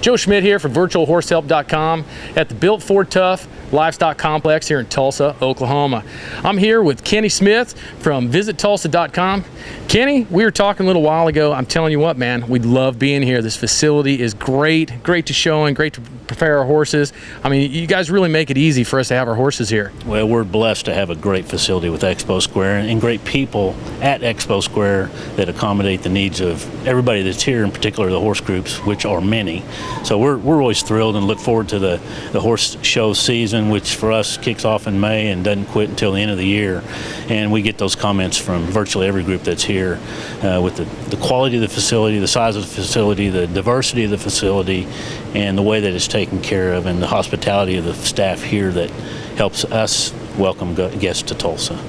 Joe Schmidt here from virtualhorsehelp.com at the Built Ford Tough Livestock Complex here in Tulsa, Oklahoma. I'm here with Kenny Smith from visittulsa.com. Kenny, we were talking a little while ago. I'm telling you what, man, we love being here. This facility is great to show and great to prepare our horses. I mean, you guys really make it easy for us to have our horses here. Well, we're blessed to have a great facility with Expo Square and great people at Expo Square that accommodate the needs of everybody that's here, in particular the horse groups, which are many. So we're always thrilled and look forward to the horse show season, which for us kicks off in May and doesn't quit until the end of the year. And we get those comments from virtually every group that's here with the quality of the facility, the size of the facility, the diversity of the facility, and the way that it's taken care of, and the hospitality of the staff here that helps us welcome guests to Tulsa.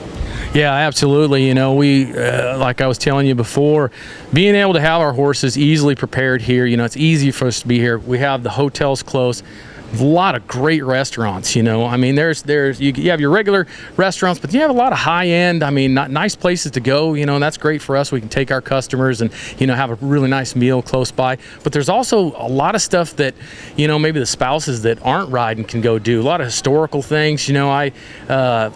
Yeah, absolutely. You know, we, like I was telling you before, being able to have our horses easily prepared here, you know, it's easy for us to be here. We have the hotels close. A lot of great restaurants, you know. I mean, you have your regular restaurants, but you have a lot of high-end, I mean, nice places to go, you know, and that's great for us. We can take our customers and, you know, have a really nice meal close by. But there's also a lot of stuff that, you know, maybe the spouses that aren't riding can go do. A lot of historical things. You know, I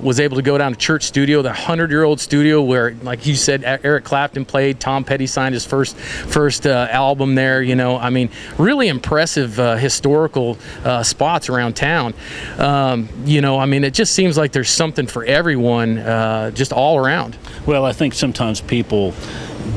was able to go down to Church Studio, the 100-year-old studio where, like you said, Eric Clapton played. Tom Petty signed his first album there, you know. I mean, really impressive historical spots around town. You know, I mean, it just seems like there's something for everyone, just all around. Well, I think sometimes people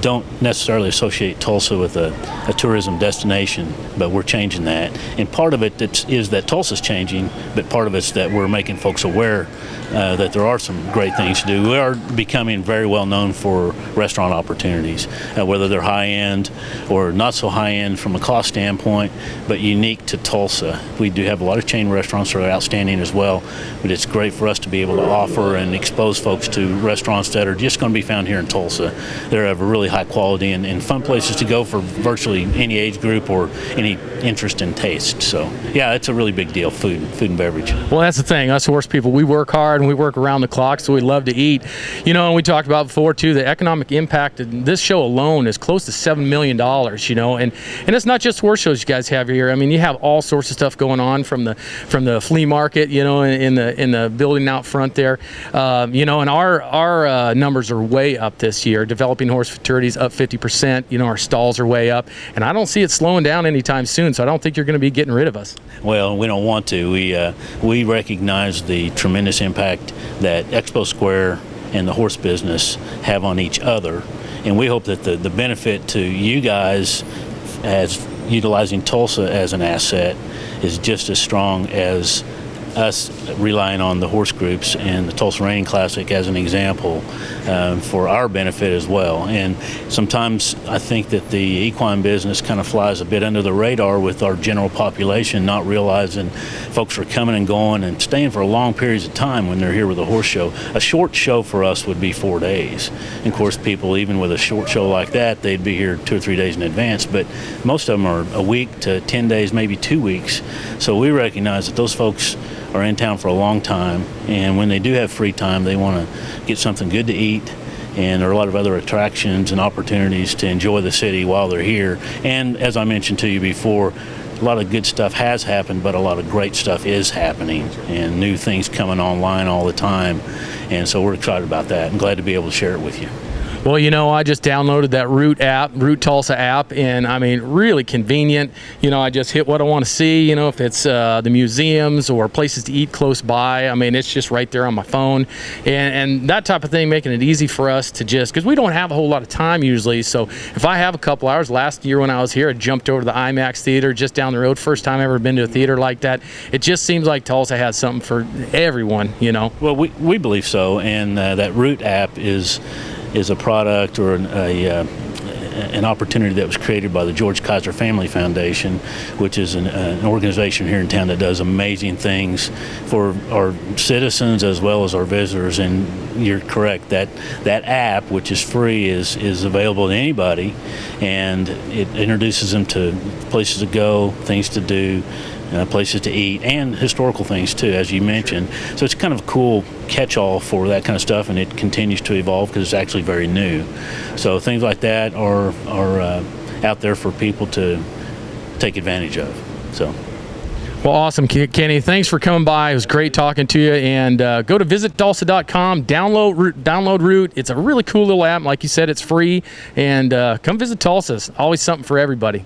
don't necessarily associate Tulsa with a tourism destination, but we're changing that. And part of it is that Tulsa's changing, but part of it's that we're making folks aware that there are some great things to do. We are becoming very well known for restaurant opportunities, whether they're high-end or not so high-end from a cost standpoint, but unique to Tulsa. We do have a lot of chain restaurants that are outstanding as well, but it's great for us to be able to offer and expose folks to restaurants that are just going to be found here in Tulsa. They're of a really high quality and fun places to go for virtually any age group or any interest in taste. So, yeah, it's a really big deal, food and beverage. Well, that's the thing. Us horse people, we work hard and we work around the clock, so we love to eat. You know, and we talked about before, too, the economic impact of this show alone is close to $7 million, you know, and it's not just horse shows you guys have here. I mean, you have all sorts of stuff going on from the flea market, you know, in the building out front there. You know, and our numbers are way up this year. Developing horse futurities up 50%. You know, our stalls are way up, and I don't see it slowing down anytime soon, so I don't think you're going to be getting rid of us. Well, we don't want to. We recognize the tremendous impact that Expo Square and the horse business have on each other, and we hope that the benefit to you guys as utilizing Tulsa as an asset is just as strong as us relying on the horse groups and the Tulsa Reining Classic as an example for our benefit as well. And sometimes I think that the equine business kind of flies a bit under the radar with our general population, not realizing folks are coming and going and staying for long periods of time when they're here with a horse show. A short show for us would be 4 days. And of course, people, even with a short show like that, they'd be here 2 or 3 days in advance, but most of them are a week to 10 days, maybe 2 weeks. So we recognize that those folks are in town for a long time, and when they do have free time, they want to get something good to eat, and there are a lot of other attractions and opportunities to enjoy the city while they're here. And as I mentioned to you before, a lot of good stuff has happened, but a lot of great stuff is happening, and new things coming online all the time, and so we're excited about that and glad to be able to share it with you. Well, you know, I just downloaded that Route Tulsa app, and I mean, really convenient. You know, I just hit what I want to see, you know, if it's the museums or places to eat close by. I mean, it's just right there on my phone, and that type of thing, making it easy for us to just, because we don't have a whole lot of time usually, so if I have a couple hours, last year when I was here, I jumped over to the IMAX theater just down the road, first time I've ever been to a theater like that. It just seems like Tulsa has something for everyone, you know. Well, we believe so, and that Route app is a product or an opportunity that was created by the George Kaiser Family Foundation, which is an organization here in town that does amazing things for our citizens as well as our visitors. And you're correct, that app, which is free, is available to anybody, and it introduces them to places to go, things to do, places to eat, and historical things too, as you mentioned. So it's kind of a cool catch-all for that kind of stuff, and it continues to evolve because it's actually very new. So things like that are out there for people to take advantage of. So. Well, awesome, Kenny. Thanks for coming by. It was great talking to you. And go to visittulsa.com, download Root. It's a really cool little app. Like you said, it's free. And come visit Tulsa. It's always something for everybody.